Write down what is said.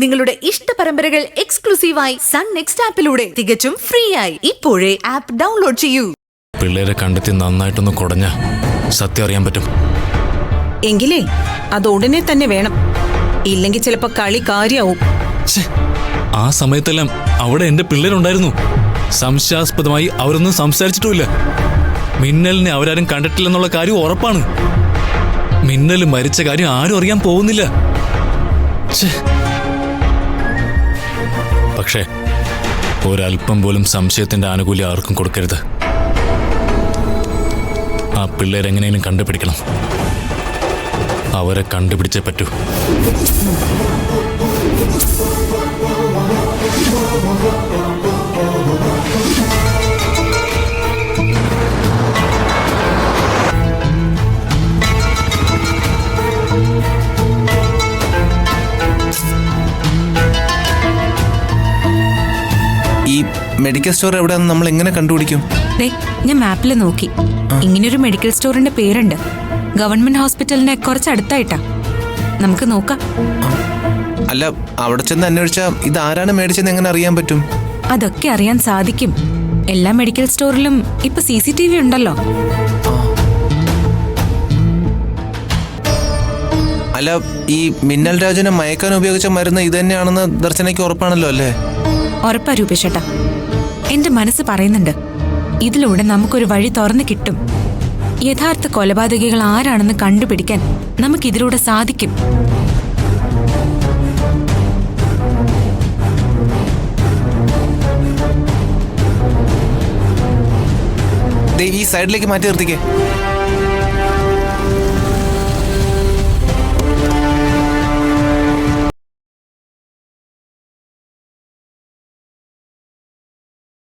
നിങ്ങളുടെ ഇഷ്ട പരമ്പരകൾ എക്സ്ക്ലൂസീവായി സൺ നെക്സ്റ്റ് ആപ്പിലൂടെ തികച്ചും ഫ്രീ ആയി ഇപ്പോഴേ ആപ്പ് ഡൗൺലോഡ് ചെയ്യൂ. പിള്ളേരെ കണ്ടെത്തി നന്നായിട്ടൊന്ന് കുടഞ്ഞ സത്യം അറിയാൻ പറ്റും. എങ്കിലേ അത് ഉടനെ തന്നെ വേണം, ഇല്ലെങ്കിൽ ചിലപ്പോ കളി കാര്യാവും. ആ സമയത്തെല്ലാം അവിടെ എന്റെ പിള്ളേരുണ്ടായിരുന്നു. സംശയാസ്പദമായി അവരൊന്നും സംസാരിച്ചിട്ടുമില്ല. മിന്നലിനെ അവരാരും കണ്ടിട്ടില്ലെന്നുള്ള കാര്യം ഉറപ്പാണ്. മിന്നൽ മരിച്ച കാര്യം ആരും അറിയാൻ പോകുന്നില്ല. പക്ഷേ ഒരല്പം പോലും സംശയത്തിന്റെ ആനുകൂല്യം ആർക്കും കൊടുക്കരുത്. ആ പിള്ളേരെങ്ങനെയും കണ്ടുപിടിക്കണം. അവരെ കണ്ടുപിടിച്ചേ പറ്റൂ. ഈ മെഡിക്കൽ സ്റ്റോർ എവിടെയാണെന്ന് നമ്മൾ എങ്ങനെ കണ്ടുപിടിക്കും? ഞാൻ മാപ്പിൽ നോക്കി. ഇങ്ങനൊരു മെഡിക്കൽ സ്റ്റോറിന്റെ പേരുണ്ട്. ഗവൺമെന്റ് ഹോസ്പിറ്റലിനെ കുറച്ചടുത്തായിട്ടാ. നമുക്ക് നോക്കാം. അല്ല, അവിടെ ചെന്ന് അന്വേഷിച്ചാ ഇത് ആരാണ് മേടിച്ചെന്ന് എങ്ങനെ അറിയാൻ പറ്റും? അതൊക്കെ അറിയാൻ സാധിക്കും. എല്ലാ മെഡിക്കൽ സ്റ്റോറിലും ഇപ്പൊ CCTV ഉണ്ടല്ലോ. അല്ല, ഈ മിന്നൽ രാജനെ മയക്കാൻ ഉപയോഗിച്ച മരുന്ന് ഇത് തന്നെയാണെന്ന് ദർശനയ്ക്ക് ഉറപ്പാണല്ലോ അല്ലേ? ഉറപ്പാ രൂപേഷേട്ടാ. എന്റെ മനസ്സ് പറയുന്നുണ്ട്, ഇതിലൂടെ നമുക്കൊരു വഴി തുറന്നു കിട്ടും. യഥാർത്ഥ കൊലപാതകികൾ ആരാണെന്ന് കണ്ടുപിടിക്കാൻ നമുക്കിതിലൂടെ സാധിക്കും. ഈ സൈഡിലേക്ക് മാറ്റി നിർത്തിക്കേ.